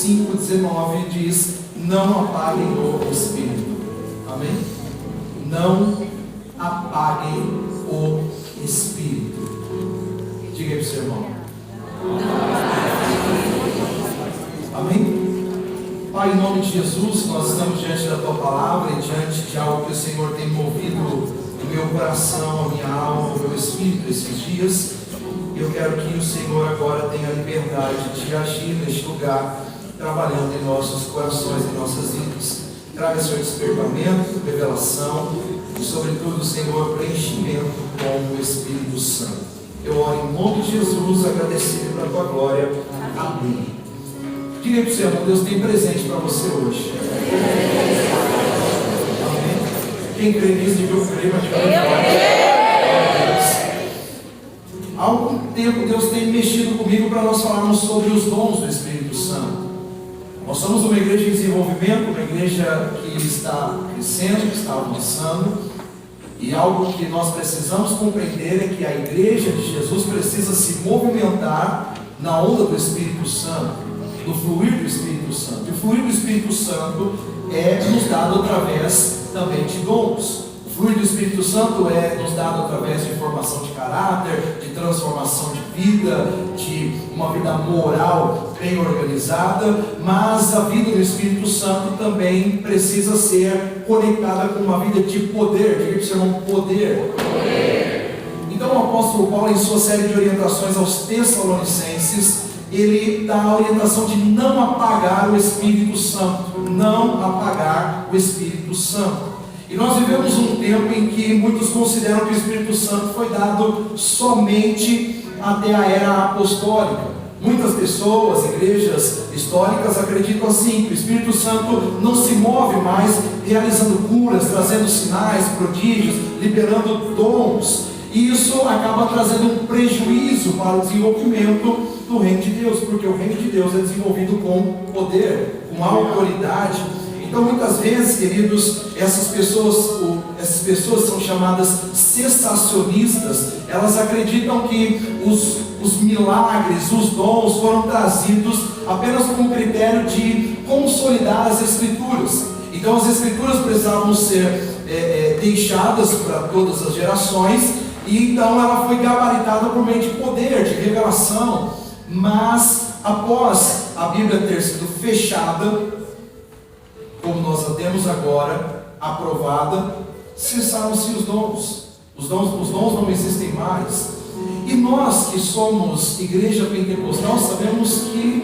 5:19 diz: não apaguem o Espírito. Amém? Não apaguem o Espírito. Diga aí para o seu irmão. Amém? Pai, em nome de Jesus, nós estamos diante da Tua Palavra e diante de algo que o Senhor tem movido no meu coração, a minha alma, o meu espírito esses dias. Eu quero que o Senhor agora tenha a liberdade de agir neste lugar, trabalhando em nossos corações, em nossas vidas. Traga seu despertamento, revelação e, sobretudo, Senhor, preenchimento com o Espírito Santo. Eu oro em nome de Jesus, agradecido pela Tua glória. Amém. Diga aí para o seu irmão, Deus tem presente para você hoje. Amém. Quem crê nisso, diga eu creio, mas há algum tempo Deus tem mexido comigo para nós falarmos sobre os dons do Espírito Santo. Nós somos uma igreja em desenvolvimento, uma igreja que está crescendo, que está avançando, e algo que nós precisamos compreender é que a igreja de Jesus precisa se movimentar na onda do Espírito Santo, do fluir do Espírito Santo. E o fluir do Espírito Santo é nos dado através também de dons. O fluir do Espírito Santo é nos dado através de formação de caráter, de transformação de vida, de uma vida moral bem organizada, mas a vida do Espírito Santo também precisa ser conectada com uma vida de poder. Diga para o seu irmão, poder. Então o apóstolo Paulo, em sua série de orientações aos Tessalonicenses, ele dá a orientação de não apagar o Espírito Santo. Não apagar o Espírito Santo. E nós vivemos um tempo em que muitos consideram que o Espírito Santo foi dado somente até a era apostólica. Muitas pessoas, igrejas históricas, acreditam assim, que o Espírito Santo não se move mais realizando curas, trazendo sinais, prodígios, liberando dons. E isso acaba trazendo um prejuízo para o desenvolvimento do reino de Deus, porque o reino de Deus é desenvolvido com poder, com autoridade. Então, muitas vezes, queridos, essas pessoas são chamadas cessacionistas. Elas acreditam que os milagres, os dons foram trazidos apenas com o critério de consolidar as Escrituras. Então, as Escrituras precisavam ser deixadas para todas as gerações, e então ela foi gabaritada por meio de poder, de revelação. Mas, após a Bíblia ter sido fechada, como nós a temos agora, aprovada, cessaram-se os dons. Os dons não existem mais. E nós que somos igreja pentecostal sabemos que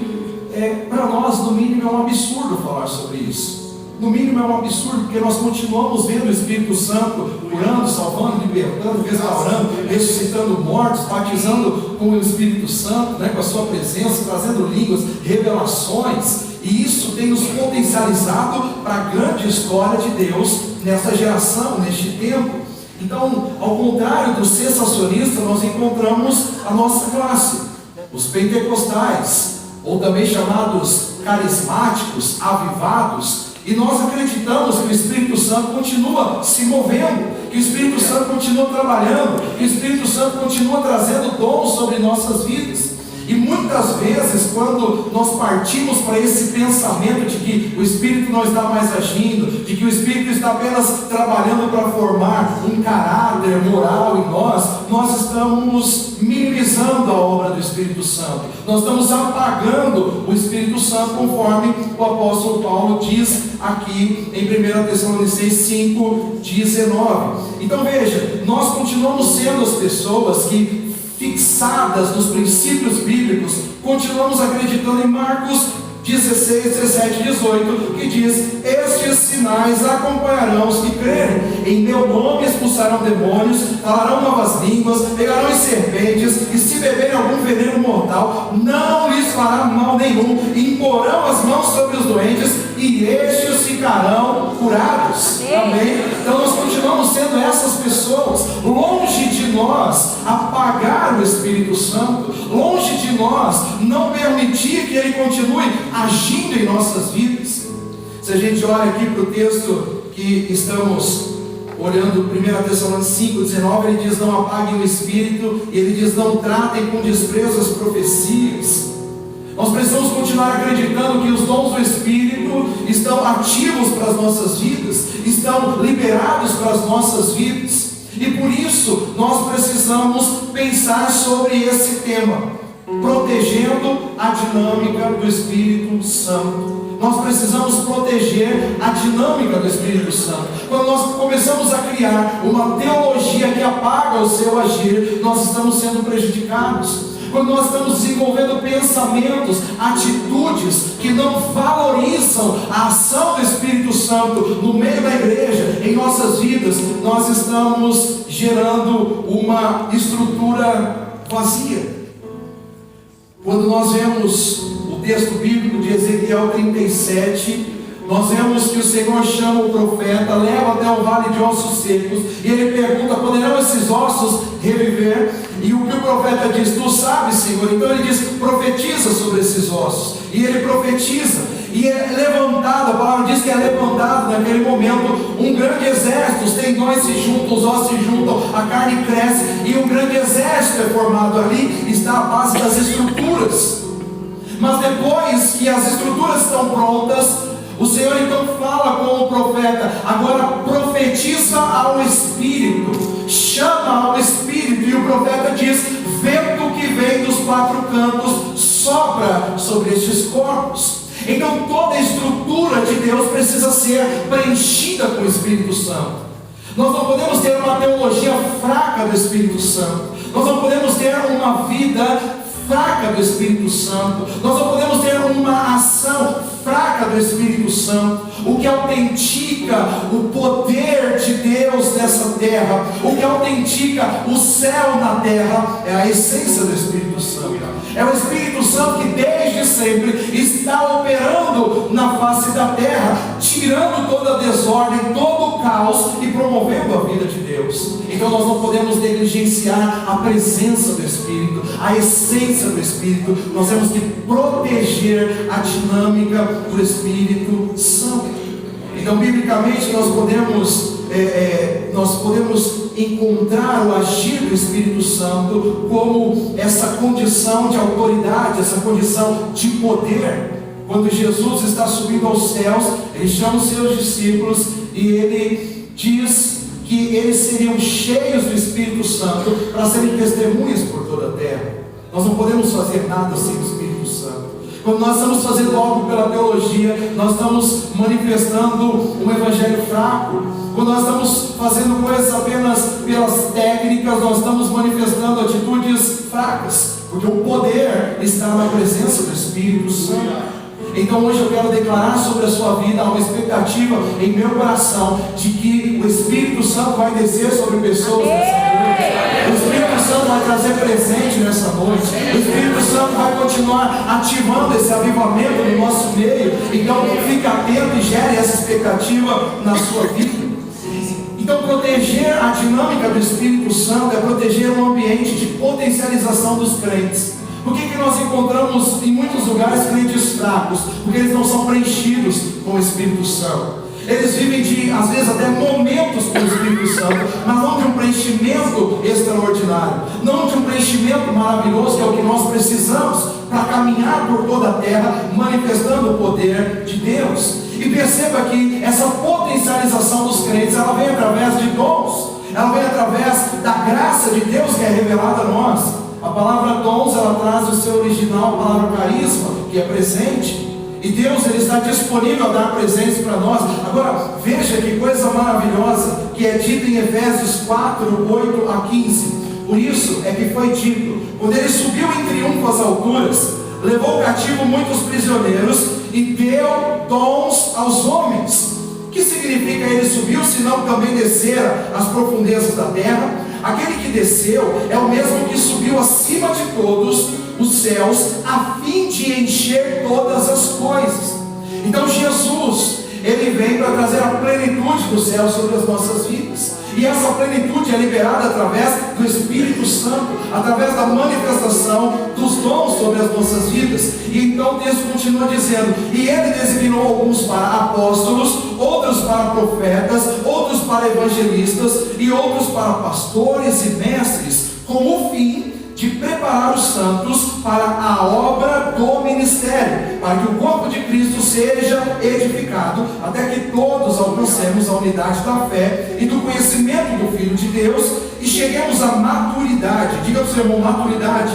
para nós, no mínimo, é um absurdo falar sobre isso. No mínimo é um absurdo, porque nós continuamos vendo o Espírito Santo curando, salvando, libertando, restaurando, ressuscitando mortos, batizando com o Espírito Santo, com a sua presença, trazendo línguas, revelações. E isso tem nos potencializado para a grande história de Deus nessa geração, neste tempo. Então, ao contrário dos cessacionistas, nós encontramos a nossa classe, os pentecostais, ou também chamados carismáticos, avivados. E nós acreditamos que o Espírito Santo continua se movendo, que o Espírito Santo continua trabalhando, que o Espírito Santo continua trazendo dons sobre nossas vidas. E muitas vezes, quando nós partimos para esse pensamento de que o Espírito não está mais agindo, de que o Espírito está apenas trabalhando para formar um caráter moral em nós estamos minimizando a obra do Espírito Santo. Nós estamos apagando o Espírito Santo, conforme o apóstolo Paulo diz aqui em 1 Tessalonicenses 5:19. Então veja, nós continuamos sendo as pessoas que, fixadas nos princípios bíblicos, continuamos acreditando em Marcos 16, 17 e 18, que diz: estes sinais acompanharão os que crerem, em meu nome expulsarão demônios, falarão novas línguas, pegarão em serpentes, e se beberem algum veneno mortal, não lhes fará mal nenhum, imporão as mãos sobre os doentes, e estes ficarão curados. Amém? Então nós continuamos sendo essas pessoas. Longe de nós apagar o Espírito Santo, longe de nós não permitir que ele continue agindo em nossas vidas. Se a gente olha aqui para o texto que estamos olhando, 1 Tessalonicenses 5:19, ele diz: não apaguem o Espírito, e ele diz: não tratem com desprezo as profecias. Nós precisamos continuar acreditando que os dons estão ativos para as nossas vidas, estão liberados para as nossas vidas. E por isso nós precisamos pensar sobre esse tema, protegendo a dinâmica do Espírito Santo. Nós precisamos proteger a dinâmica do Espírito Santo. Quando nós começamos a criar uma teologia que apaga o seu agir, nós estamos sendo prejudicados. Quando nós estamos desenvolvendo pensamentos, atitudes que não valorizam a ação do Espírito Santo no meio da igreja, em nossas vidas, nós estamos gerando uma estrutura vazia. Quando nós vemos o texto bíblico de Ezequiel 37, nós vemos que o Senhor chama o profeta, leva até o vale de ossos secos, e ele pergunta: poderão esses ossos reviver? E o que o profeta diz? Tu sabes, Senhor. Então ele diz: profetiza sobre esses ossos. E ele profetiza, e é levantado, a palavra diz que é levantado naquele momento um grande exército, os tendões se juntam, os ossos se juntam, a carne cresce, e um grande exército é formado ali, está à base das estruturas. Mas depois que as estruturas estão prontas, o Senhor então fala com o profeta: agora profetiza ao Espírito, chama ao Espírito, e o profeta diz: vento que vem dos quatro cantos sopra sobre estes corpos. Então toda a estrutura de Deus precisa ser preenchida com o Espírito Santo. Nós não podemos ter uma teologia fraca do Espírito Santo, nós não podemos ter uma vida fraca do Espírito Santo, nós não podemos ter uma ação fraca do Espírito Santo. O que autentica o poder de Deus nessa terra, o que autentica o céu na terra, é a essência do Espírito Santo. É o Espírito Santo que desde sempre está operando na face da terra, tirando toda a desordem, todo o caos e promovendo a vida de Deus. Então nós não podemos negligenciar a presença do Espírito, a essência do Espírito. Nós temos que proteger a dinâmica do Espírito Santo. Então, biblicamente, nós podemos encontrar o agir do Espírito Santo como essa condição de autoridade, essa condição de poder. Quando Jesus está subindo aos céus, ele chama os seus discípulos e ele diz que eles seriam cheios do Espírito Santo para serem testemunhas por toda a terra. Nós não podemos fazer nada sem o Espírito Santo. Quando nós estamos fazendo algo pela teologia, nós estamos manifestando um evangelho fraco. Quando nós estamos fazendo coisas apenas pelas técnicas, nós estamos manifestando atitudes fracas, porque o poder está na presença do Espírito Santo. Então hoje eu quero declarar sobre a sua vida uma expectativa em meu coração de que o Espírito Santo vai descer sobre pessoas nessa noite. O Espírito Santo vai trazer presente nessa noite. O Espírito Santo vai continuar ativando esse avivamento no nosso meio. Então fique atento e gere essa expectativa na sua vida. Então proteger a dinâmica do Espírito Santo é proteger um ambiente de potencialização dos crentes. Por que nós encontramos em muitos lugares crentes fracos? Porque eles não são preenchidos com o Espírito Santo. Eles vivem de, às vezes, até momentos com o Espírito Santo, mas não de um preenchimento extraordinário, não de um preenchimento maravilhoso, que é o que nós precisamos para caminhar por toda a terra, manifestando o poder de Deus. E perceba que essa potencialização dos crentes, ela vem através de dons, ela vem através da graça de Deus que é revelada a nós. A palavra dons, ela traz o seu original, a palavra carisma, que é presente. E Deus, ele está disponível a dar presentes para nós. Agora, veja que coisa maravilhosa que é dita em Efésios 4, 8 a 15. Por isso é que foi dito: quando ele subiu em triunfo às alturas, levou cativo muitos prisioneiros e deu dons aos homens. O que significa ele subiu, senão também descer às profundezas da terra? Aquele que desceu é o mesmo que subiu acima de todos os céus, a fim de encher todas as coisas. Então Jesus, ele vem para trazer a plenitude do céu sobre as nossas vidas. E essa plenitude é liberada através do Espírito Santo, através da manifestação dos dons sobre as nossas vidas. E então o texto continua dizendo: e ele designou alguns para apóstolos, outros para profetas, outros para evangelistas e outros para pastores e mestres, com o fim de preparar os santos para a obra do ministério, para que o corpo de Cristo seja edificado, até que todos alcancemos a unidade da fé e do conhecimento do Filho de Deus e cheguemos à maturidade. Diga para o seu irmão: maturidade.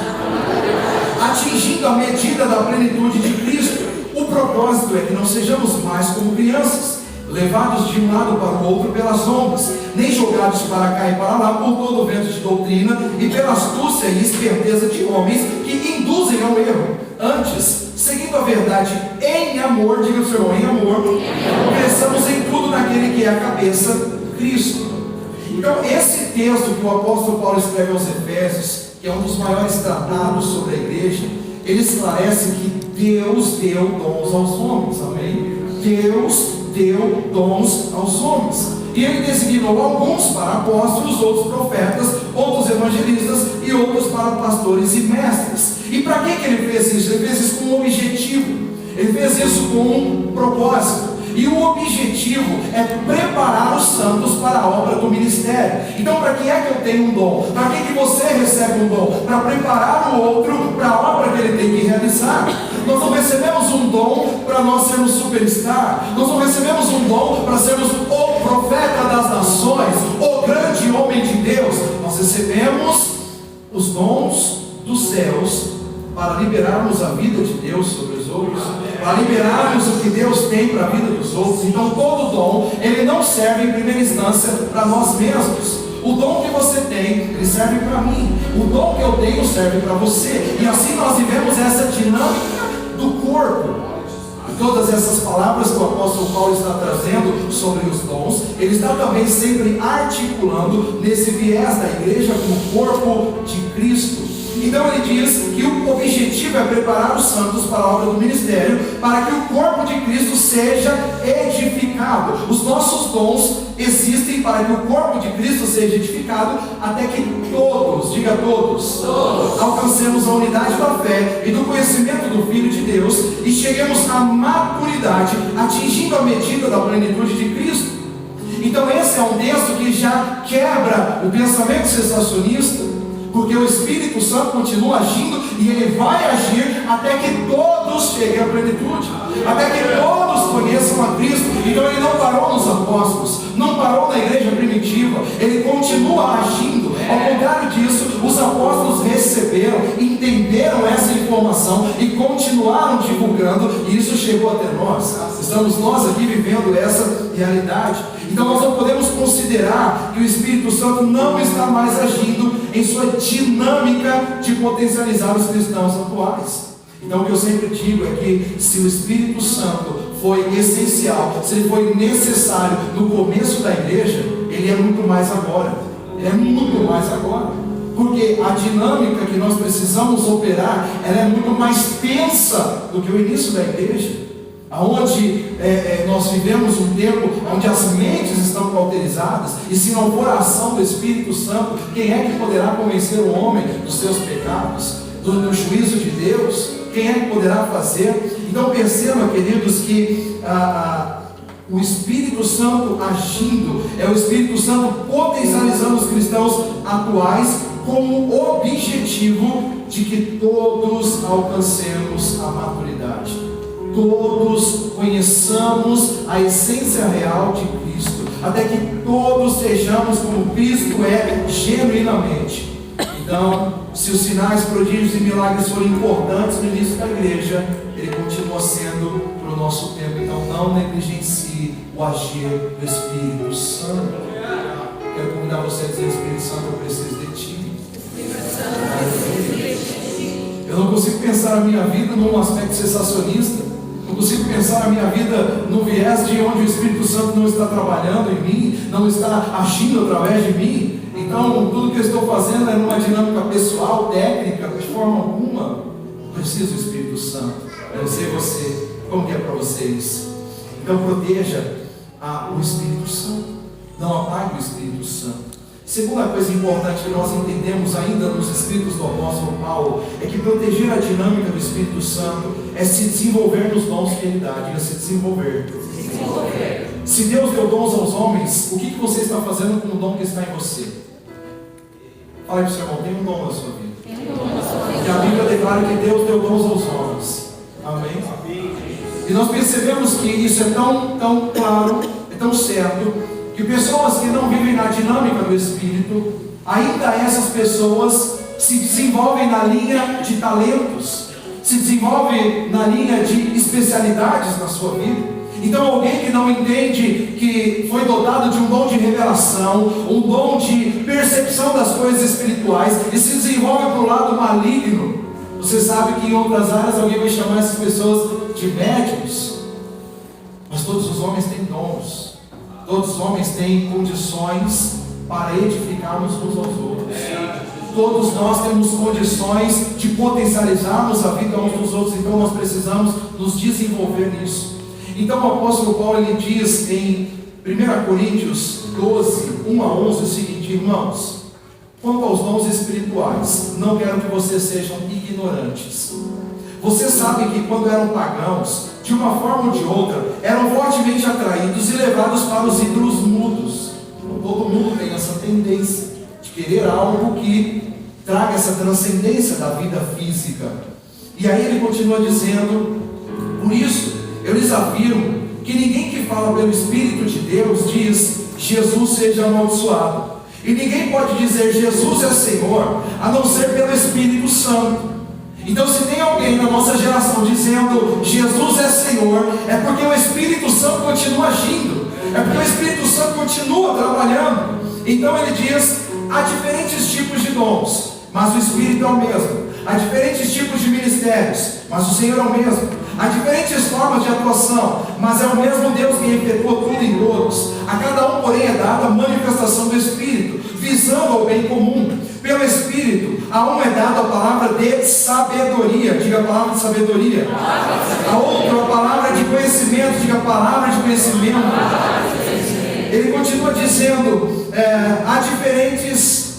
Atingindo a medida da plenitude de Cristo. O propósito é que não sejamos mais como crianças, levados de um lado para o outro pelas ondas, nem jogados para cá e para lá por todo o vento de doutrina e pela astúcia e esperteza de homens que induzem ao erro. Antes, seguindo a verdade em amor, diga o seu irmão: em amor, cresçamos em tudo naquele que é a cabeça, Cristo. Então, esse texto que o apóstolo Paulo escreve aos Efésios, que é um dos maiores tratados sobre a igreja, ele esclarece que Deus deu dons aos homens, amém? Deus deu dons aos homens, e ele designou alguns para apóstolos, outros profetas, outros evangelistas e outros para pastores e mestres. E para que ele fez isso? Ele fez isso com um objetivo, ele fez isso com um propósito. E o objetivo é preparar os santos para a obra do ministério. Então, para que é que eu tenho um dom? Para que você recebe um dom? Para preparar o outro para a obra que ele tem que realizar. Nós não recebemos um dom para nós sermos superstar. Nós não recebemos um dom para sermos o profeta das nações, o grande homem de Deus. Nós recebemos os dons dos céus para liberarmos a vida de Deus sobre os outros, para liberarmos o que Deus tem para a vida dos outros. Então, todo dom, ele não serve em primeira instância para nós mesmos. O dom que você tem, ele serve para mim. O dom que eu tenho serve para você. E assim nós vivemos essa dinâmica do corpo. E todas essas palavras que o apóstolo Paulo está trazendo sobre os dons, ele está também sempre articulando nesse viés da igreja como corpo de Cristo. Então ele diz que o objetivo é preparar os santos para a obra do ministério, para que o corpo de Cristo seja edificado. Os nossos dons existem para que o corpo de Cristo seja edificado, até que todos, diga todos, alcancemos a unidade da fé e do conhecimento do Filho de Deus e cheguemos à maturidade, atingindo a medida da plenitude de Cristo. Então esse é um texto que já quebra o pensamento sensacionista, porque o Espírito Santo continua agindo e ele vai agir até que todos cheguem à plenitude, até que todos conheçam a Cristo. Então ele não parou nos apóstolos, não parou na igreja primitiva, ele continua agindo. Ao contrário disso, os apóstolos receberam, entenderam essa informação e continuaram divulgando, e isso chegou até nós. Estamos nós aqui vivendo essa realidade. Então nós não podemos considerar que o Espírito Santo não está mais agindo em sua dinâmica de potencializar os cristãos atuais. Então o que eu sempre digo é que se o Espírito Santo foi essencial, se ele foi necessário no começo da igreja, ele é muito mais agora. Ele é muito mais agora. Porque a dinâmica que nós precisamos operar, ela é muito mais tensa do que o início da igreja. Onde nós vivemos um tempo onde as mentes estão cauterizadas, e se não for a ação do Espírito Santo, quem é que poderá convencer o homem dos seus pecados, do juízo de Deus? Quem é que poderá fazer? Então perceba, queridos, que o Espírito Santo agindo, é o Espírito Santo potencializando os cristãos atuais com o objetivo de que todos alcancemos a maturidade. Todos conheçamos a essência real de Cristo, até que todos sejamos como Cristo é genuinamente. Então, se os sinais, prodígios e milagres foram importantes no início da igreja, ele continua sendo para o nosso tempo. Então não negligencie o agir do Espírito Santo. Quero convidar você a dizer: Espírito Santo, eu preciso de Ti. Eu não consigo pensar a minha vida num aspecto sensacionista. Não consigo pensar a minha vida no viés de onde o Espírito Santo não está trabalhando em mim, não está agindo através de mim. Então, tudo que eu estou fazendo é numa dinâmica pessoal, técnica, de forma alguma. Eu preciso do Espírito Santo. Eu não sei você, como que é para vocês. Então, proteja o Espírito Santo. Não apague o Espírito Santo. Segunda coisa importante que nós entendemos ainda nos escritos do apóstolo Paulo é que proteger a dinâmica do Espírito Santo é se desenvolver nos dons que Ele dá. Diga: se desenvolver. Se Deus deu dons aos homens, o que você está fazendo com o dom que está em você? Fala aí para o seu irmão: tem um dom na sua vida. E a Bíblia declara que Deus deu dons aos homens. Amém? E nós percebemos que isso é tão claro, é tão certo, que pessoas que não vivem na dinâmica do Espírito, ainda essas pessoas se desenvolvem na linha de talentos, se desenvolvem na linha de especialidades na sua vida. Então alguém que não entende que foi dotado de um dom de revelação, um dom de percepção das coisas espirituais, e se desenvolve para o lado maligno, você sabe que em outras áreas alguém vai chamar essas pessoas de médiuns. Mas todos os homens têm dons, todos os homens têm condições para edificarmos uns aos outros. Todos nós temos condições de potencializarmos a vida uns dos outros, então nós precisamos nos desenvolver nisso. Então o apóstolo Paulo ele diz em 1 Coríntios 12, 1 a 11 o seguinte: irmãos, quanto aos dons espirituais, não quero que vocês sejam ignorantes. Vocês sabem que quando eram pagãos, de uma forma ou de outra, eram fortemente atraídos e levados para os ídolos mudos. Todo mundo tem essa tendência de querer algo que traga essa transcendência da vida física. E aí ele continua dizendo: por isso eu lhes afirmo que ninguém que fala pelo Espírito de Deus diz Jesus seja amaldiçoado. E ninguém pode dizer Jesus é Senhor a não ser pelo Espírito Santo. Então se tem alguém na nossa geração dizendo Jesus é Senhor, é porque o Espírito Santo continua agindo, é porque o Espírito Santo continua trabalhando. Então ele diz: há diferentes tipos de dons, mas o Espírito é o mesmo. Há diferentes tipos de ministérios, mas o Senhor é o mesmo. Há diferentes formas de atuação, mas é o mesmo Deus que efetua tudo em todos. A cada um, porém, é dada a manifestação do Espírito, visando ao bem comum. Pelo Espírito, a um é dada a palavra de sabedoria. Diga a palavra de sabedoria. A outro a palavra de conhecimento. Diga a palavra de conhecimento. Ele continua dizendo: há diferentes...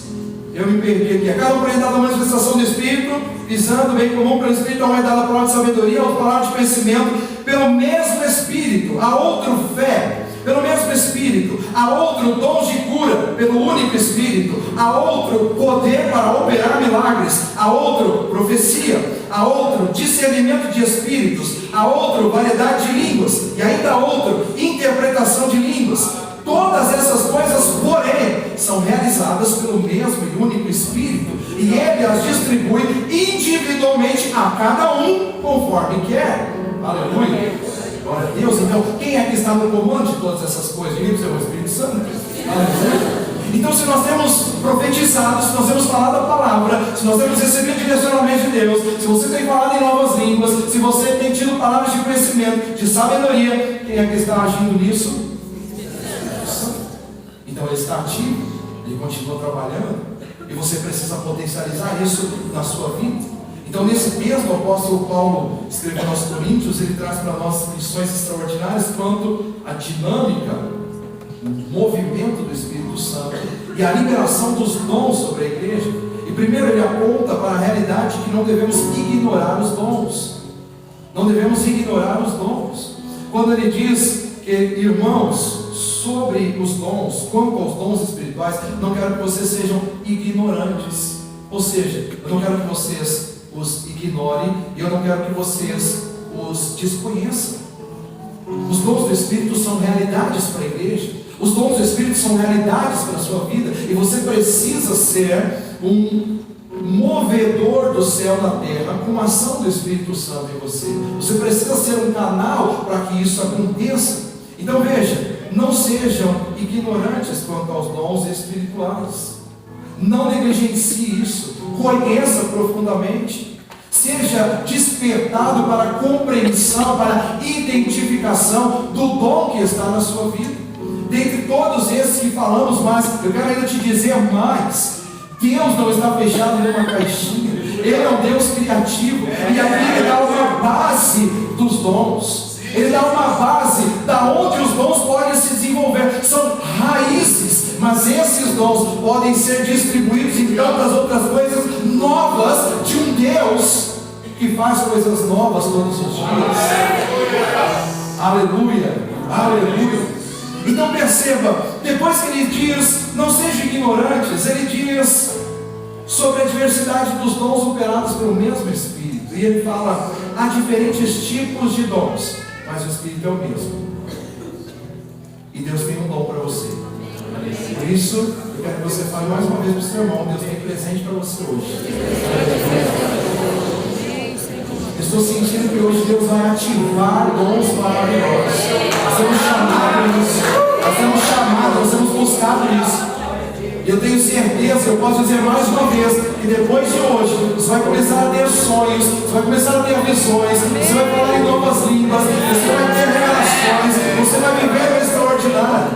Eu me perdi aqui. A cada um, porém, é dada a manifestação do Espírito, visando o bem comum. Pelo Espírito, a um é dada a palavra de sabedoria, a outra a palavra de conhecimento. Pelo mesmo Espírito, a outro fé. Pelo mesmo Espírito, a outro dons de cura, pelo único Espírito. A outro poder para operar milagres. A outro profecia. A outro discernimento de espíritos. A outro variedade de línguas. E ainda a outro interpretação de línguas. Todas essas coisas, porém, são realizadas pelo mesmo e único Espírito, e Ele as distribui individualmente a cada um conforme quer. Aleluia! Glória a Deus. Então, quem é que está no comando de todas essas coisas? Diga para o Espírito Santo. Aleluia! Então, se nós temos profetizado, se nós temos falado a palavra, se nós temos recebido direcionamento de Deus, se você tem falado em novas línguas, se você tem tido palavras de conhecimento, de sabedoria, quem é que está agindo nisso? Então ele está ativo, ele continua trabalhando, e você precisa potencializar isso na sua vida. Então nesse texto, o apóstolo Paulo escrevendo aos Coríntios, ele traz para nós lições extraordinárias quanto à dinâmica, o movimento do Espírito Santo e a liberação dos dons sobre a igreja. E primeiro ele aponta para a realidade que não devemos ignorar os dons. Não devemos ignorar os dons. Quando ele diz que, irmãos, sobre os dons, quanto aos dons espirituais, não quero que vocês sejam ignorantes. Ou seja, eu não quero que vocês os ignorem, e eu não quero que vocês os desconheçam. Os dons do Espírito são realidades para a igreja. Os dons do Espírito são realidades para a sua vida, e você precisa ser um movedor do céu na terra com a ação do Espírito Santo em você. Você precisa ser um canal para que isso aconteça. Então veja, não sejam ignorantes quanto aos dons espirituais. Não negligencie isso. Conheça profundamente. Seja despertado para a compreensão, para a identificação do dom que está na sua vida. Dentre todos esses que falamos, mas eu quero ainda te dizer mais. Deus não está fechado em uma caixinha. Ele é um Deus criativo. E aqui Ele dá uma base dos dons. Ele dá uma base da onde os dons podem se desenvolver. São raízes, mas esses dons podem ser distribuídos em tantas outras coisas novas de um Deus que faz coisas novas todos os dias. Aleluia, aleluia. Então perceba, depois que ele diz, não sejam ignorantes, ele diz, sobre a diversidade dos dons operados pelo mesmo Espírito. E ele fala: há diferentes tipos de dons, mas o Espírito é o mesmo. E Deus tem um dom para você. Por isso, eu quero que você fale mais uma vez para o seu irmão: Deus tem presente para você hoje. Estou sentindo que hoje Deus vai ativar dons maravilhosos. Nós temos chamado isso. Nós temos chamado, nós temos buscado isso. E eu tenho certeza, eu posso dizer mais uma vez, que depois de hoje, você vai começar a ter sonhos, você vai começar a ter visões, você vai falar em novas línguas, você vai ter revelações, você vai viver o extraordinário.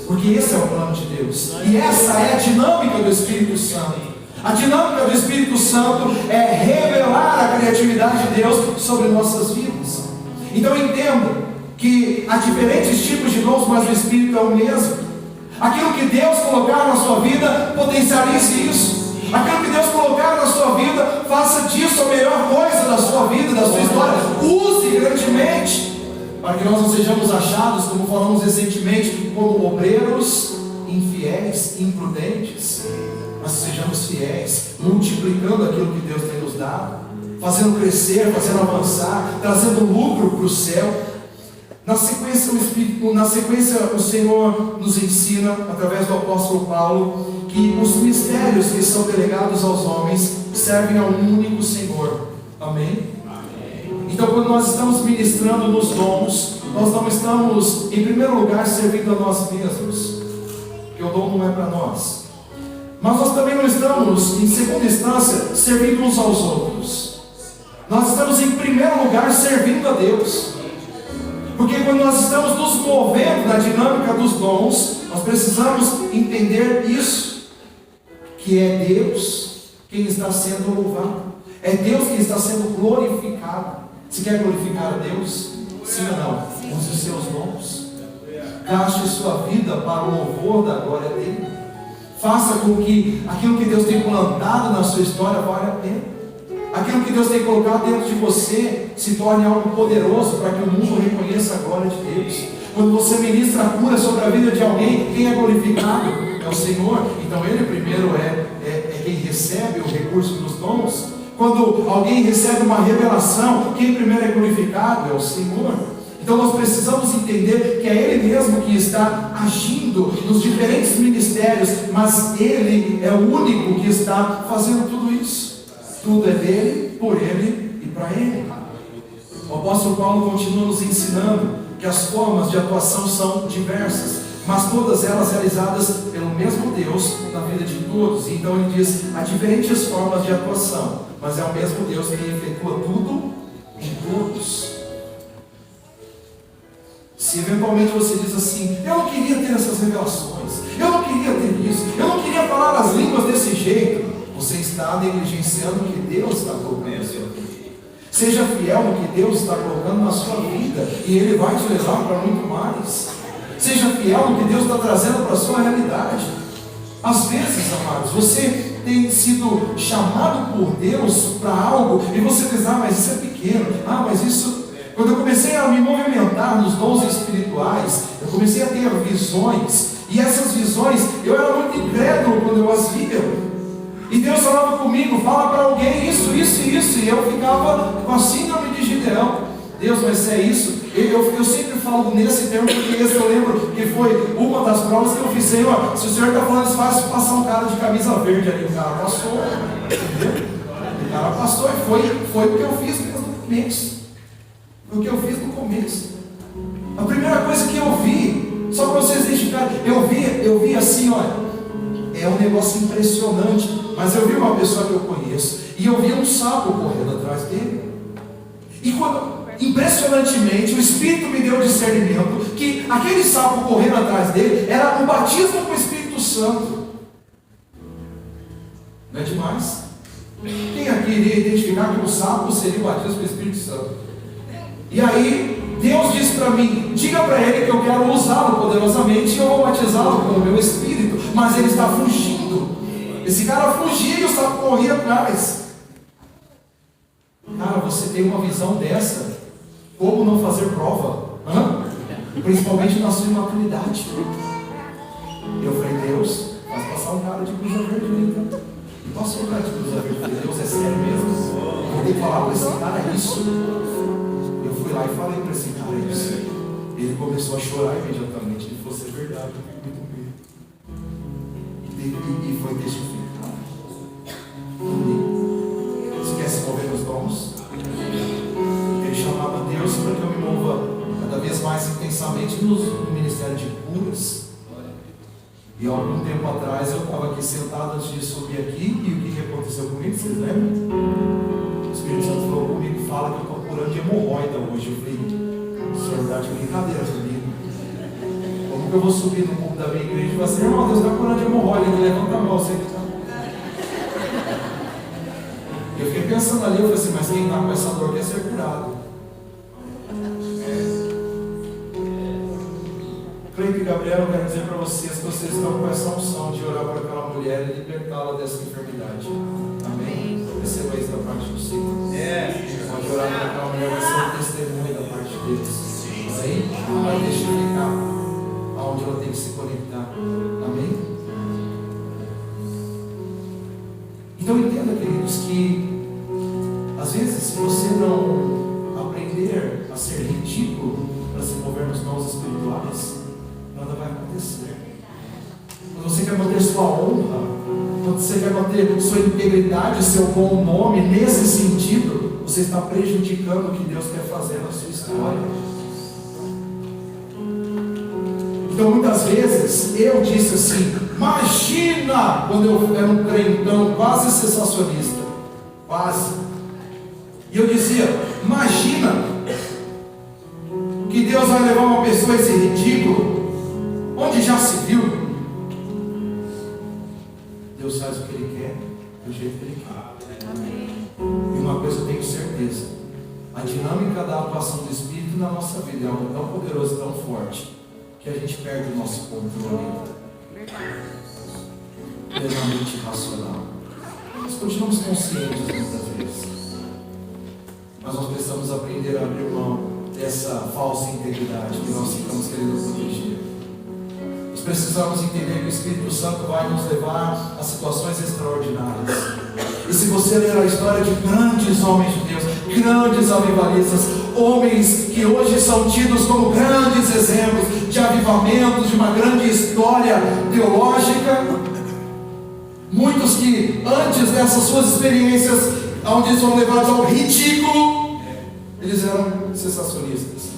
Porque esse é o plano de Deus. E essa é a dinâmica do Espírito Santo. A dinâmica do Espírito Santo é revelar a criatividade de Deus sobre nossas vidas. Então entenda que há diferentes tipos de dons, mas o Espírito é o mesmo. Aquilo que Deus colocar na sua vida, potencialize isso. Aquilo que Deus colocar na sua vida, faça disso a melhor coisa da sua vida, da sua história. Use grandemente, para que nós não sejamos achados, como falamos recentemente, como obreiros infiéis, imprudentes. Mas sejamos fiéis, multiplicando aquilo que Deus tem nos dado, fazendo crescer, fazendo avançar, trazendo lucro para o céu. Na sequência, o Senhor nos ensina, através do apóstolo Paulo, que os mistérios que são delegados aos homens servem a um único Senhor. Amém? Então, quando nós estamos ministrando nos dons, nós não estamos, em primeiro lugar, servindo a nós mesmos, porque o dom não é para nós. Mas nós também não estamos, em segunda instância, servindo uns aos outros. Nós estamos, em primeiro lugar, servindo a Deus. Porque quando nós estamos nos movendo na dinâmica dos dons, nós precisamos entender isso, que é Deus quem está sendo louvado, é Deus quem está sendo glorificado. Você quer glorificar a Deus? Sim ou não? Use os seus dons, gaste sua vida para o louvor da glória dele. Faça com que aquilo que Deus tem plantado na sua história valha a pena. Aquilo que Deus tem colocado dentro de você se torne algo poderoso para que o mundo reconheça a glória de Deus. Quando você ministra a cura sobre a vida de alguém, quem é glorificado? É o Senhor. Então Ele primeiro é quem recebe o recurso dos dons. Quando alguém recebe uma revelação, quem primeiro é glorificado? É o Senhor. Então nós precisamos entender que é Ele mesmo que está agindo nos diferentes ministérios, mas Ele é o único que está fazendo tudo isso. Tudo é dele, por ele e para ele. O apóstolo Paulo continua nos ensinando que as formas de atuação são diversas, mas todas elas realizadas pelo mesmo Deus na vida de todos. Então ele diz: há diferentes formas de atuação, mas é o mesmo Deus que efetua tudo em todos. Se eventualmente você diz assim: eu não queria ter essas revelações, eu não queria ter isso, eu não queria falar as línguas desse jeito, você está negligenciando o que Deus está colocando na sua vida. Seja fiel no que Deus está colocando na sua vida, e Ele vai te levar para muito mais. Seja fiel no que Deus está trazendo para a sua realidade. Às vezes, amados, você tem sido chamado por Deus para algo, e você diz: ah, mas isso é pequeno, ah, mas isso... Quando eu comecei a me movimentar nos dons espirituais, eu comecei a ter visões, e essas visões, eu era muito incrédulo quando eu as via. E Deus falava comigo: fala para alguém isso, isso e isso. E eu ficava com a síndrome de Gideão. Deus, mas se é isso? Eu sempre falo nesse termo, porque esse eu lembro que foi uma das provas que eu fiz. Senhor, se o Senhor está falando isso, faz passar um cara de camisa verde ali. O cara passou, entendeu? O cara passou e foi o que eu fiz mesmo no começo. Foi o que eu fiz no começo. A primeira coisa que eu vi, só para vocês identificarem, eu vi assim, olha, é um negócio impressionante. Mas eu vi uma pessoa que eu conheço, e eu vi um sapo correndo atrás dele. E quando, impressionantemente, o Espírito me deu discernimento que aquele sapo correndo atrás dele era um batismo com o Espírito Santo. Não é demais? Quem aqui iria identificar que o sapo seria o batismo com o Espírito Santo? E aí Deus disse para mim: diga para ele que eu quero usá-lo poderosamente, e eu vou batizá-lo com o meu Espírito. Mas ele está fugindo. Esse cara fugia e o sapo corria atrás. Cara, você tem uma visão dessa, como não fazer prova? Principalmente na sua imaturidade. Eu falei: Deus, Faz passar um cara de blusa verde ali, então. E passou o cara de blusa verde. Falei, Deus, é sério mesmo? Eu vou ter que falar para esse cara isso. Eu fui lá e falei para esse cara isso. Ele começou a chorar imediatamente. Ele falou, se é verdade, eu fico muito medo. E foi testificado. Você quer se mover nos dons? Ele chamava Deus para que eu me mova cada vez mais intensamente no ministério de curas. E há algum tempo atrás eu estava aqui sentado antes de subir aqui, e o que aconteceu comigo? Vocês lembram? O Espírito Santo falou comigo, fala que eu estou curando de hemorroida hoje. Eu falei, o senhor está de brincadeira comigo. Como que eu vou subir no mundo da minha igreja e falar assim, irmão, Deus está curando de hemorroida, ele levanta a mão, você que está. Eu fiquei pensando ali, eu falei assim, mas quem está com essa dor quer ser curado. Cleide e Gabriel, eu quero dizer para vocês que vocês estão com essa unção de orar por aquela mulher e libertá-la dessa enfermidade. Amém? Receba isso da parte do Senhor. Pode orar por aquela mulher, vai ser um testemunho da parte de Deus. Amém? Vai testificar aonde ela tem que se conectar. Amém? Então entenda, queridos, que às vezes se você não aprender a ser ridículo para se mover nos dons espirituais, nada vai acontecer. Quando você quer manter sua honra, quando você quer manter sua integridade, seu bom nome, nesse sentido, você está prejudicando o que Deus quer fazer na sua história. Então muitas vezes eu disse assim, imagina, quando eu era um crentão quase sensacionista, quase, e eu dizia, imagina que Deus vai levar uma pessoa a esse ridículo, onde já se viu. Deus faz o que Ele quer, do jeito que Ele quer. Amém. E uma coisa eu tenho certeza, a dinâmica da atuação do Espírito na nossa vida é algo tão poderoso, tão forte, que a gente perde o nosso controle plenamente racional. Nós continuamos conscientes muitas vezes, mas nós precisamos aprender a abrir mão dessa falsa integridade que nós ficamos querendo proteger. Nós precisamos entender que o Espírito Santo vai nos levar a situações extraordinárias. E se você ler a história de grandes homens de Deus, grandes avivalistas, homens que hoje são tidos como grandes exemplos de avivamentos, de uma grande história teológica, muitos que antes dessas suas experiências, onde eles foram levados ao ridículo, eles eram sensacionistas.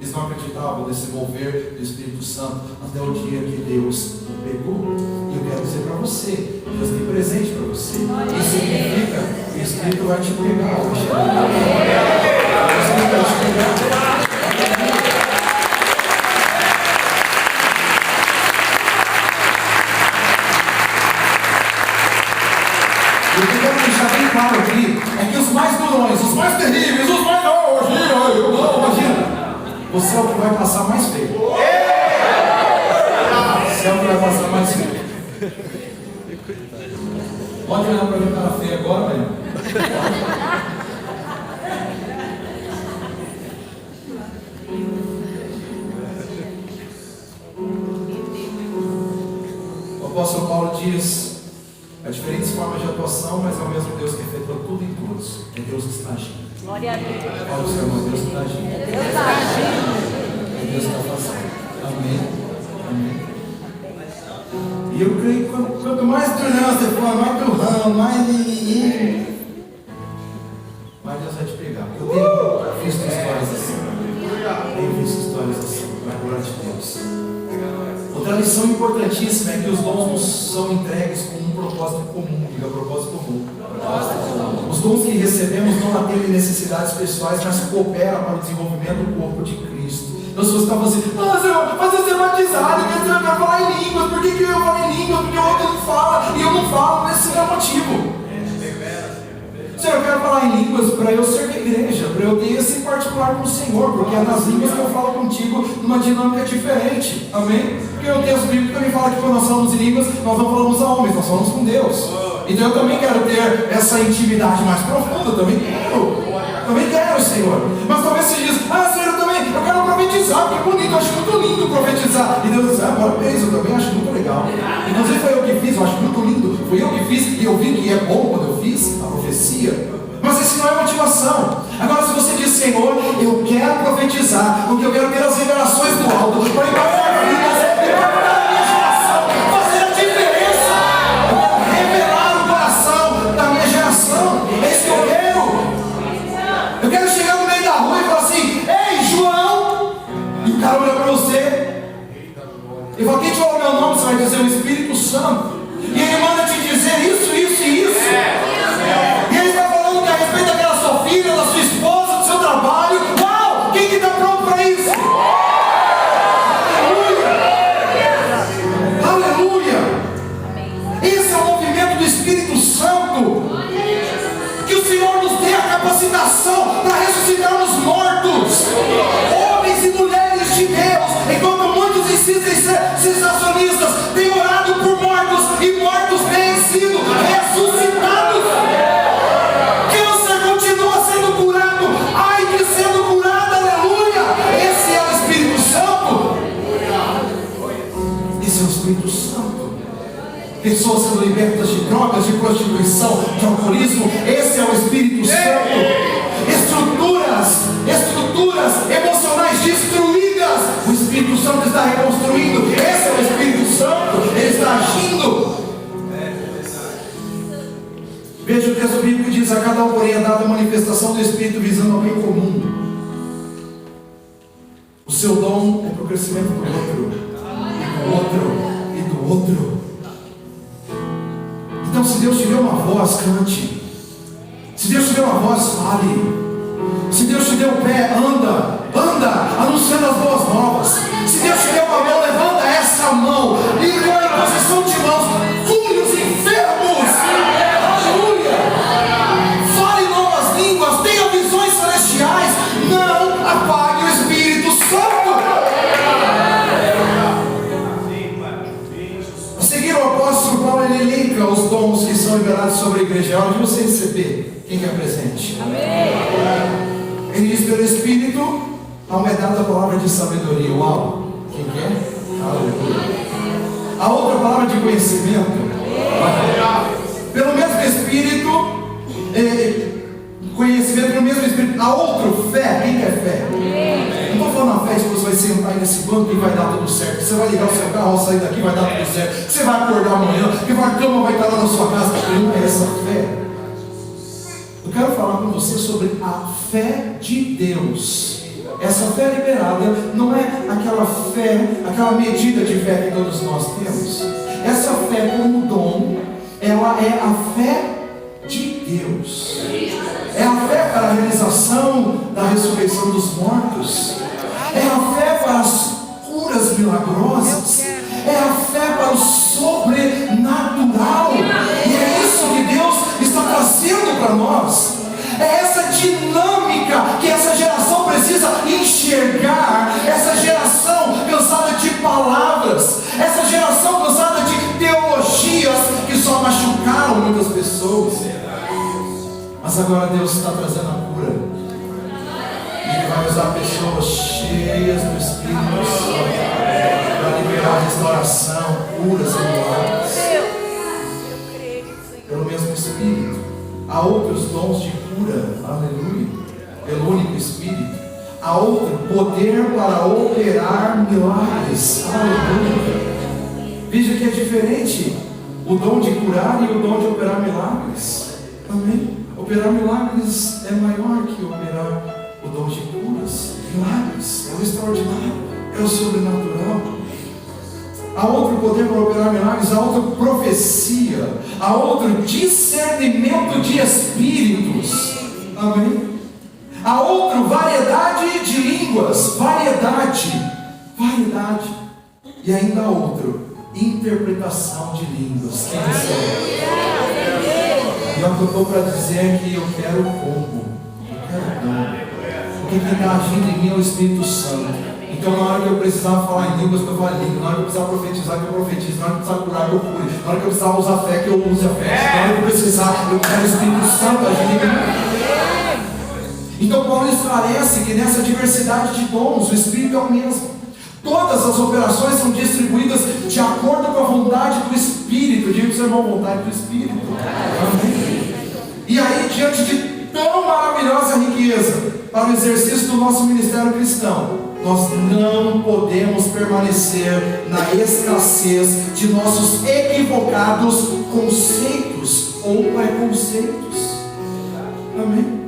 Eles não acreditavam nesse mover do Espírito Santo até o dia que Deus o pegou. E eu quero dizer para você, Deus tem presente para você. Isso significa que o Espírito vai te pegar hoje. O Espírito vai te pegar. E o que eu quero deixar bem claro aqui é que os mais durões, os mais terríveis, os mais imagina, você é o que vai passar mais feio. Você é o que vai passar mais feio. Pode olhar para mim, cara feio agora, velho. O apóstolo Paulo diz: há diferentes formas de atuação, mas é o mesmo Deus que efetua tudo em todos. É Deus que está agindo. Glória a Deus. Fala o seu irmão, Deus está agindo. Deus está agindo. Deus está fazendo. Amém. Amém. E eu creio que quanto mais durão você for, mais durão, mais Deus vai te pegar. Eu tenho visto histórias assim. Tenho visto histórias assim, para a glória de Deus. Outra lição importantíssima é que os dons não são entregues com um propósito comum. Diga propósito comum. Os dons que recebemos não atendem necessidades pessoais, mas cooperam para o desenvolvimento do corpo de Cristo. Então se você está falando assim, mas eu ser batizado, eu quero falar em línguas, por que eu falo em línguas? Porque o outro não fala e eu não falo, esse é o motivo. Senhor, eu quero falar em línguas para eu ser da igreja, para eu ter esse particular com o Senhor, porque é nas línguas que eu falo contigo numa dinâmica diferente, amém? Porque o texto bíblico também fala que quando nós falamos em línguas, nós não falamos a homens, nós falamos com Deus. Então eu também quero ter essa intimidade mais profunda, também quero, Senhor. Mas talvez você diz, Senhor, eu quero profetizar, porque é bonito, eu acho muito lindo profetizar. E Deus diz, parabéns, eu também acho muito legal. Inclusive foi eu que fez, eu acho muito lindo, foi eu que fiz, e eu vi que é bom quando eu fiz a profecia. Mas esse não é motivação. Agora, se você diz, Senhor, eu quero profetizar, porque eu quero ter as revelações do alto, para impactar vidas, impactar a minha geração, fazer a diferença, eu quero revelar o coração da minha geração, é isso que eu quero. Eu quero chegar no meio da rua e falar assim: ei, João, e o cara olha para você e fala: quem te falou meu nome? Você vai dizer: o Espírito Santo, e ele manda te dizer isso, isso e isso. E ele está falando que a respeito daquela sua filha, da sua esposa, do seu trabalho. Uau! Quem que está pronto para isso? Aleluia! Aleluia! Esse é o movimento do Espírito Santo. Que o Senhor nos dê a capacitação para ressuscitar os mortos, homens e mulheres de Deus. Enquanto muitos insistem em ser sensacionistas, têm orado por mortos e mortos têm sido ressuscitados. Câncer continua sendo curado, AIDS sendo curada, aleluia. Esse é o Espírito Santo. Esse é o Espírito Santo. Pessoas sendo libertas de drogas, de prostituição, de alcoolismo. Esse é o Espírito Santo. Estruturas emocionais destruídas, o Espírito Santo está reconstruindo. Esse é o Espírito Santo. Ele está agindo. Veja o texto bíblico: diz: a cada um, porém, é dada a manifestação do Espírito visando ao bem comum. O seu dom é para o crescimento do outro, e do outro, e do outro. Então, se Deus te deu uma voz, cante. Se Deus te deu uma voz, fale. Se Deus te deu o pé, anda, anunciando as boas novas. Se Deus te deu uma mão, levanta essa mão e põe em posição de mãos, cure os enfermos. Aleluia! Fale novas línguas, tenha visões celestiais. Não apague o Espírito Santo. A seguir, o apóstolo Paulo, ele elenca os dons que são liberados sobre a igreja. É hora de você receber. Quem quer presente? Amém. Ele diz: pelo Espírito, há uma dada palavra de sabedoria. Uau! Quem quer? Aleluia. A outra palavra de conhecimento. Pelo mesmo Espírito, conhecimento pelo mesmo Espírito. A outra, fé. Quem quer fé? Não estou falando a fé que você vai sentar aí nesse banco e vai dar tudo certo. Você vai ligar o seu carro, ao sair daqui vai dar tudo certo. Você vai acordar amanhã, que a cama vai estar lá na sua casa. Não é essa fé. Eu quero falar com você sobre a fé de Deus. Essa fé liberada não é aquela fé, aquela medida de fé que todos nós temos. Essa fé como dom, ela é a fé de Deus. É a fé para a realização da ressurreição dos mortos. É a fé para as curas milagrosas. É a fé para o sobrenatural. E é isso que Deus está trazendo para nós. É essa dinâmica que essa geração precisa enxergar. Essa geração cansada de palavras, essa geração cansada de teologias que só machucaram muitas pessoas. Mas agora Deus está trazendo a cura. E Ele vai usar pessoas cheias do Espírito Santo para liberar restauração, curas e milagres. Pelo mesmo Espírito. Há outros dons de cura, aleluia, pelo único Espírito. Há outro poder para operar milagres, aleluia. Veja que é diferente o dom de curar e o dom de operar milagres. Amém? Operar milagres é maior que operar o dom de curas. Milagres é o extraordinário, é o sobrenatural. Há outro poder para operar milagres, há outra profecia, há outro discernimento de espíritos. Amém? Há outra variedade de línguas, variedade. E ainda há outro, interpretação de línguas. Quem recebe? E eu estou para dizer que eu quero como. Eu quero dom. Porque quem está agindo em mim é o Espírito Santo. Então, na hora que eu precisar falar em línguas, eu falo em línguas. Na hora que eu precisar profetizar, que eu profetizo. Na hora que eu precisar curar, que eu cure. Na hora que eu precisar usar fé, que eu use a fé. Na hora que eu precisar, eu quero o Espírito Santo agir em mim. Então, Paulo esclarece que nessa diversidade de dons, o Espírito é o mesmo. Todas as operações são distribuídas de acordo com a vontade do Espírito. Diga para o seu irmão, vontade do Espírito. Amém? E aí, diante de tão maravilhosa riqueza para o exercício do nosso ministério cristão, nós não podemos permanecer na escassez de nossos equivocados conceitos ou preconceitos. Amém?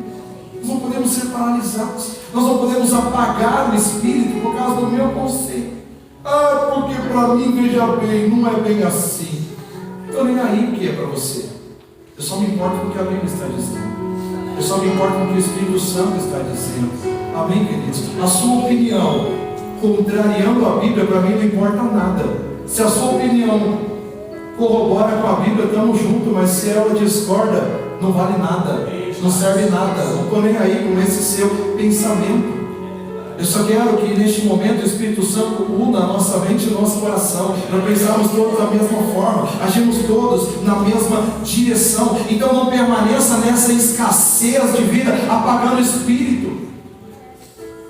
Nós não podemos ser paralisados. Nós não podemos apagar o Espírito por causa do meu conceito. Porque para mim, veja bem, não é bem assim. Estou nem aí o que é para você. Eu só me importo com o que a Bíblia está dizendo. Eu só me importo com o que o Espírito Santo está dizendo. Amém, queridos? A sua opinião, contrariando a Bíblia, para mim não importa nada. Se a sua opinião corrobora com a Bíblia, estamos juntos, mas se ela discorda, não vale nada, não serve nada. Não estou nem aí com esse seu pensamento. Eu só quero que neste momento o Espírito Santo una a nossa mente e o nosso coração. Nós pensamos todos da mesma forma, agimos todos na mesma direção. Então não permaneça nessa escassez de vida, apagando o Espírito,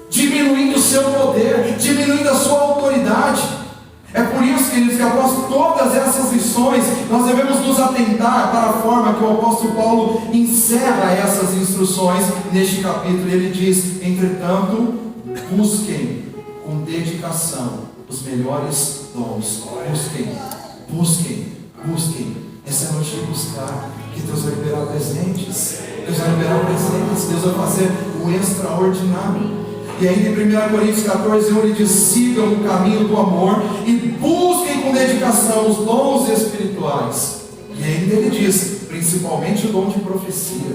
diminuindo o seu poder, diminuindo a sua autoridade. É por isso, queridos, que após todas essas lições, nós devemos nos atentar para a forma que o apóstolo Paulo encerra essas instruções neste capítulo. Ele diz: entretanto, busquem com dedicação os melhores dons. Busquem. Essa é a noite de buscar, que Deus vai liberar presentes. Deus vai fazer o extraordinário. E ainda em 1 Coríntios 14, ele diz: sigam o caminho do amor e busquem com dedicação os dons espirituais. E ainda ele diz, principalmente o dom de profecia.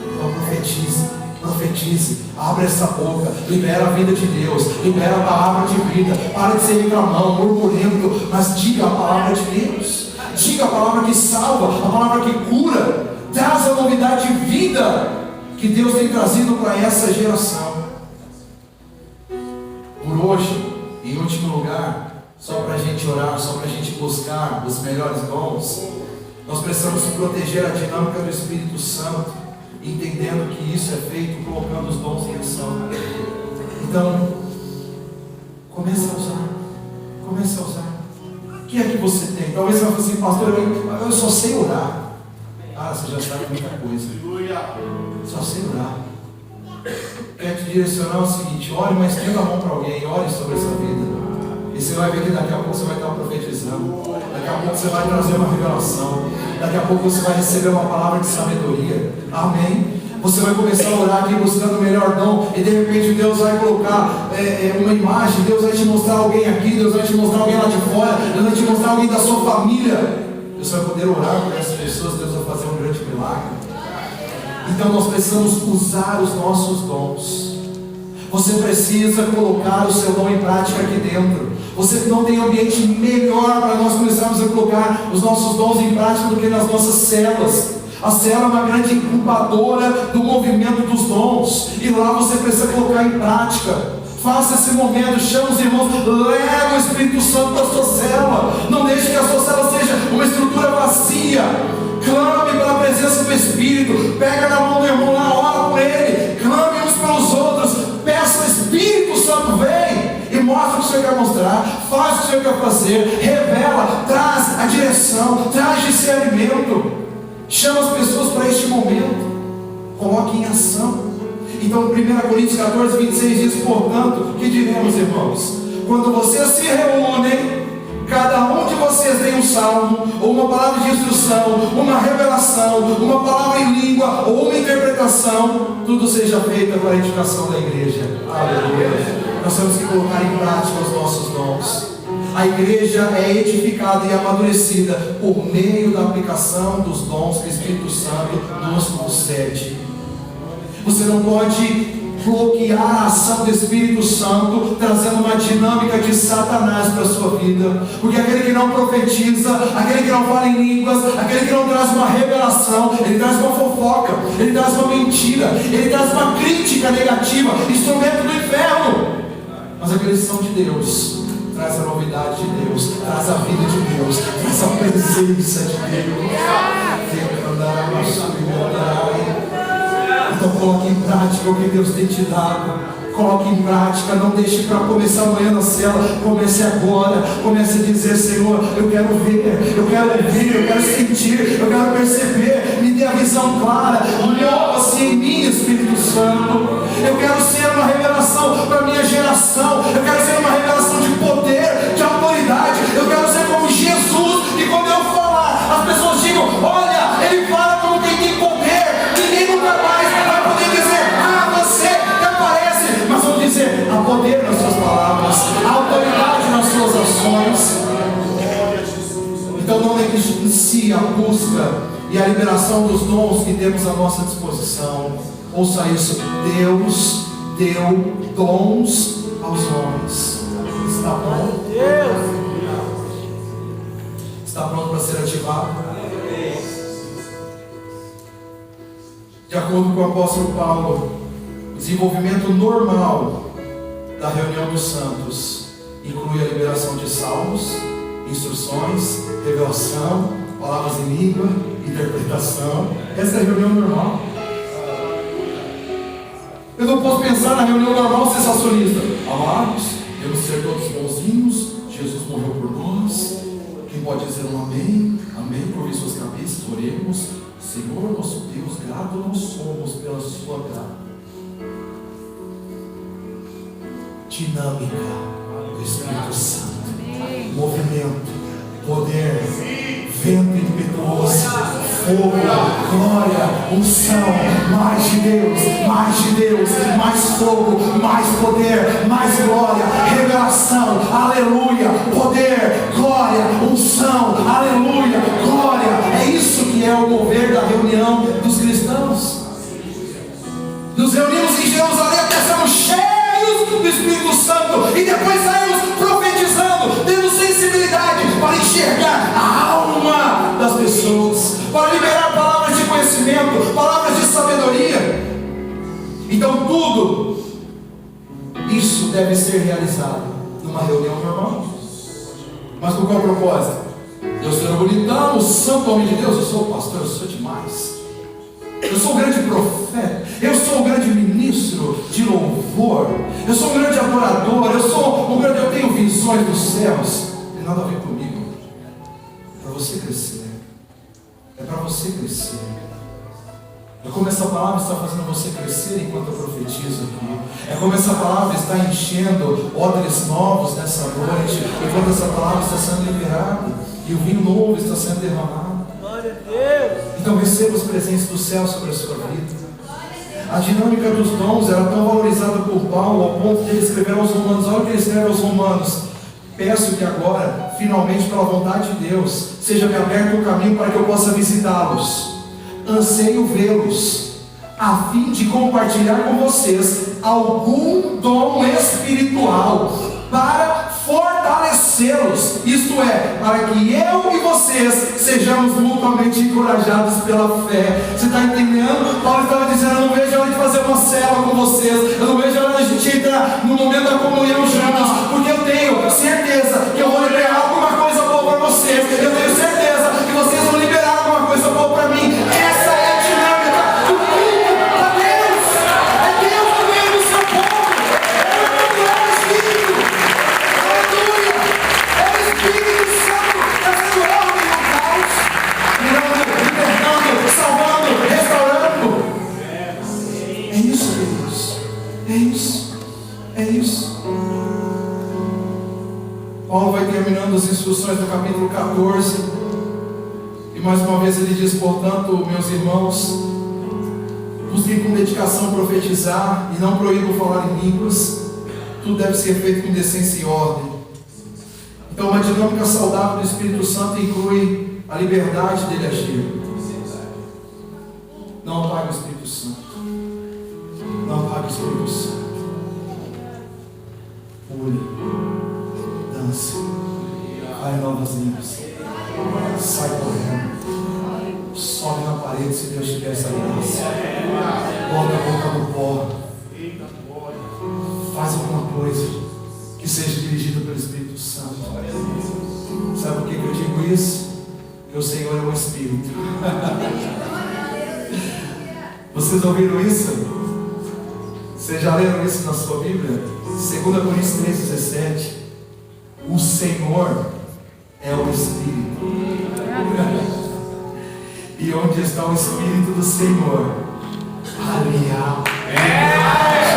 Então profetize, abre essa boca, libera a vida de Deus, libera a palavra de vida. Para de ser reclamão, murmurando, mas diga a palavra de Deus. Diga a palavra que salva, a palavra que cura. Traz a novidade de vida que Deus tem trazido para essa geração. Por hoje, em último lugar, só para a gente orar, só para a gente buscar os melhores dons, nós precisamos proteger a dinâmica do Espírito Santo, entendendo que isso é feito colocando os dons em ação. Então, comece a usar. O que é que você tem? Talvez você vai falar assim: pastor, eu só sei orar. Você já sabe muita coisa. Só sei orar. Quero te direcionar o seguinte: ore, mas estenda a mão para alguém, ore sobre essa vida. E você vai ver que daqui a pouco você vai estar profetizando. Daqui a pouco você vai trazer uma revelação. Daqui a pouco você vai receber uma palavra de sabedoria. Amém? Você vai começar a orar aqui buscando o melhor dom. E de repente Deus vai colocar uma imagem. Deus vai te mostrar alguém aqui. Deus vai te mostrar alguém lá de fora. Deus vai te mostrar alguém da sua família. Você vai poder orar por essas pessoas. Deus vai fazer um grande milagre. Então nós precisamos usar os nossos dons. Você precisa colocar o seu dom em prática aqui dentro. Você não tem ambiente melhor para nós começarmos a colocar os nossos dons em prática do que nas nossas células. A célula é uma grande incubadora do movimento dos dons. E lá você precisa colocar em prática. Faça esse momento, chama os irmãos, leva o Espírito Santo para a sua célula. Não deixe que a sua célula seja uma estrutura vazia. Clame pela presença do Espírito. Pega na mão do irmão lá, ora por ele. Clame uns pelos outros. Peça o Espírito Santo, vem e mostra o que o Senhor quer mostrar. Faz o que o Senhor quer fazer. Revela, traz a direção, traz discernimento. Chama as pessoas para este momento. Coloque em ação. Então 1 Coríntios 14, 26 diz: portanto, que diremos, irmãos? Quando vocês se reúnem, cada um de vocês tem um salmo, ou uma palavra de instrução, uma revelação, uma palavra em língua, ou uma interpretação, tudo seja feito para a edificação da igreja. Aleluia. Nós temos que colocar em prática os nossos dons. A igreja é edificada e amadurecida por meio da aplicação dos dons que o Espírito Santo nos concede. Você não pode bloquear a ação do Espírito Santo trazendo uma dinâmica de Satanás para a sua vida, porque aquele que não profetiza, aquele que não fala em línguas, aquele que não traz uma revelação, ele traz uma fofoca, ele traz uma mentira, ele traz uma crítica negativa, instrumento do inferno. Mas aqueles que são de Deus traz a novidade de Deus, traz a vida de Deus, traz a presença de Deus. Então coloque em prática o que Deus tem te dado. coloque em prática, não deixe para começar amanhã na cela, comece agora, comece a dizer: Senhor, eu quero ver, eu quero ouvir, eu quero sentir, eu quero perceber, me dê a visão clara, mova-se em mim, Espírito Santo. Eu quero ser uma revelação para a minha geração, eu quero ser uma revelação de poder, de autoridade, eu quero ser como Jesus, e quando eu falar, as pessoas digam: olha, ele fala como quem tem poder, ninguém nunca mais vai poder dizer: ah, você que aparece, mas vão dizer: há poder nas suas palavras, há autoridade nas suas ações. Então não negligencie a busca e a liberação dos dons que temos à nossa disposição. Ouça isso: Deus deu dons aos homens. Está bom? Está pronto para ser ativado? De acordo com o apóstolo Paulo, o desenvolvimento normal da reunião dos santos inclui a liberação de salmos, instruções, revelação, palavras em língua, interpretação. Essa é a reunião normal. Eu não posso pensar na reunião normal sensacionista. Amados, devemos ser todos bonzinhos, Jesus morreu por nós. Quem pode dizer um amém? Amém, curve suas cabeças, oremos. Senhor nosso Deus, grato nós somos pela sua graça. Dinâmica do Espírito Santo, movimento, poder, vento impetuoso, fogo, glória, unção, mais de Deus, mais fogo, mais poder, mais glória, revelação, aleluia, poder, glória, unção, aleluia, glória. É isso que é o mover da reunião dos cristãos. Nos reunimos em Jerusalém até sermos cheios do Espírito Santo, e depois saímos profetizando, tendo sensibilidade para enxergar a alma das pessoas, para liberar palavras de conhecimento, palavras de sabedoria. Então tudo isso deve ser realizado numa reunião normal. Mas com qual propósito? Eu sou bonitão, o santo homem de Deus, eu sou o pastor, eu sou demais. Eu sou um grande profeta, eu sou um grande ministro de louvor, eu sou um grande adorador, eu tenho visões dos céus. Não tem nada a ver comigo. É para você crescer. É para você crescer. É como essa palavra está fazendo você crescer enquanto eu profetizo aqui. É como essa palavra está enchendo odres novos nessa noite, enquanto essa palavra está sendo liberada e o vinho novo está sendo derramado. Glória a Deus. Então receba os presentes do céu sobre a sua vida. A dinâmica dos dons era tão valorizada por Paulo ao ponto de ele escrever aos Romanos. Olha o que ele escreve aos Romanos: peço que agora, finalmente, pela vontade de Deus, seja me aberto o caminho para que eu possa visitá-los. Anseio vê-los, a fim de compartilhar com vocês algum dom espiritual, para fortalecê-los, isto é, para que eu e vocês sejamos mutuamente encorajados pela fé. Você está entendendo? Paulo estava dizendo: eu não vejo a hora de fazer uma célula com vocês, eu não vejo a hora de a gente entrar no momento da comunhão juntos, porque eu tenho certeza que eu vou liberar alguma coisa boa para vocês, eu tenho certeza que vocês vão liberar alguma coisa boa para mim. Essa é a dinâmica do culto a Deus. É Deus no meio do seu povo, é o Espírito. Aleluia! É o Espírito Santo fazendo ordem no caos, curando, libertando, salvando, restaurando. É isso, Deus. É isso. É isso. Paulo vai terminando as instruções do capítulo 14. E mais uma vez ele diz: portanto, meus irmãos, busquem com dedicação profetizar e não proíbam falar em línguas. Tudo deve ser feito com decência e ordem. Então, uma dinâmica saudável do Espírito Santo inclui a liberdade dele agir. Não apague o Espírito Santo. Não apague o Espírito Santo. Pule, dance, vai em novas línguas, sai correndo, sobe na parede se Deus tiver essa graça, bota a boca no pó, faz alguma coisa que seja dirigida pelo Espírito Santo. Sabe por que eu digo isso? Porque o Senhor é um Espírito. Vocês ouviram isso? Vocês já leram isso na sua Bíblia? 2 Coríntios 3,17. O Senhor é o Espírito. E onde está o Espírito do Senhor, ali há liberdade.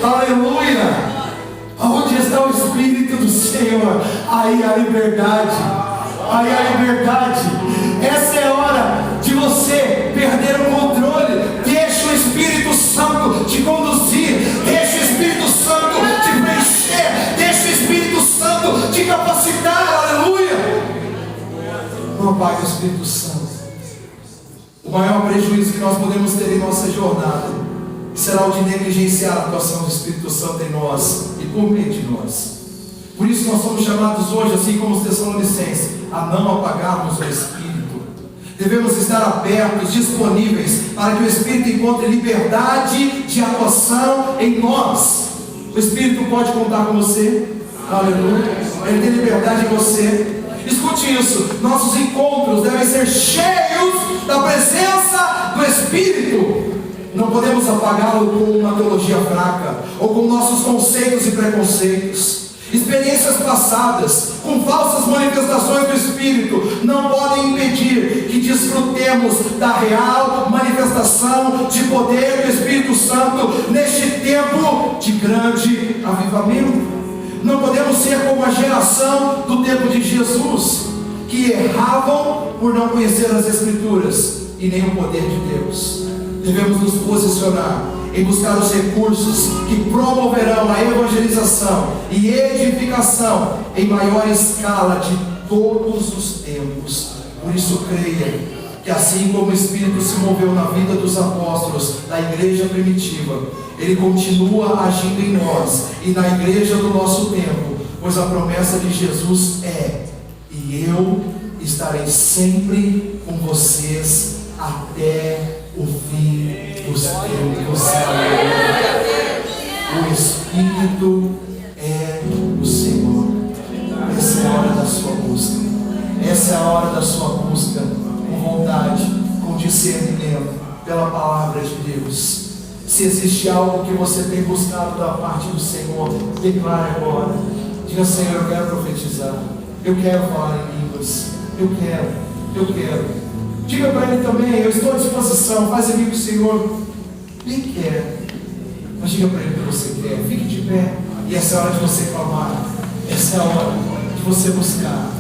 Aleluia! Onde está o Espírito do Senhor, aí há liberdade. Aí há liberdade. Essa é a hora de você perder o controle. Deixa o Espírito Santo te conduzir. Deixa o Espírito Santo te preencher. Deixa o Espírito Santo te capacitar. Aleluia! Não apague o Espírito Santo. O maior prejuízo que nós podemos ter em nossa jornada será o de negligenciar a atuação do Espírito Santo em nós e por meio de nós. Por isso nós somos chamados hoje, assim como os Tessalonicenses, a não apagarmos o Espírito. Devemos estar abertos, disponíveis, para que o Espírito encontre liberdade de atuação em nós. O Espírito pode contar com você. Aleluia. Ele tem liberdade em você. Escute isso, nossos encontros devem ser cheios da presença do Espírito. Não podemos apagá-lo com uma teologia fraca, ou com nossos conceitos e preconceitos. Experiências passadas, com falsas manifestações do Espírito, não podem impedir que desfrutemos da real manifestação de poder do Espírito Santo neste tempo de grande avivamento. Não podemos ser como a geração do tempo de Jesus, que erravam por não conhecer as Escrituras e nem o poder de Deus. Devemos nos posicionar em buscar os recursos que promoverão a evangelização e edificação em maior escala de todos os tempos. Por isso creia que assim como o Espírito se moveu na vida dos apóstolos da igreja primitiva, Ele continua agindo em nós e na igreja do nosso tempo, pois a promessa de Jesus é: e eu estarei sempre com vocês até o fim dos tempos. O Espírito é o Senhor. Essa é a hora da sua busca. Essa é a hora da sua busca com vontade, com discernimento pela palavra de Deus. Se existe algo que você tem buscado da parte do Senhor, declare agora. Diga: Senhor, eu quero profetizar, eu quero falar em línguas, eu quero. Diga para Ele também: eu estou à disposição. Faz amigo, Senhor, nem quer, mas diga para Ele que você quer. Fique de pé. E essa é a hora de você clamar. Essa é a hora de você buscar.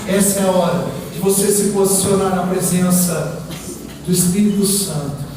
Essa é a hora de você se posicionar na presença do Espírito Santo.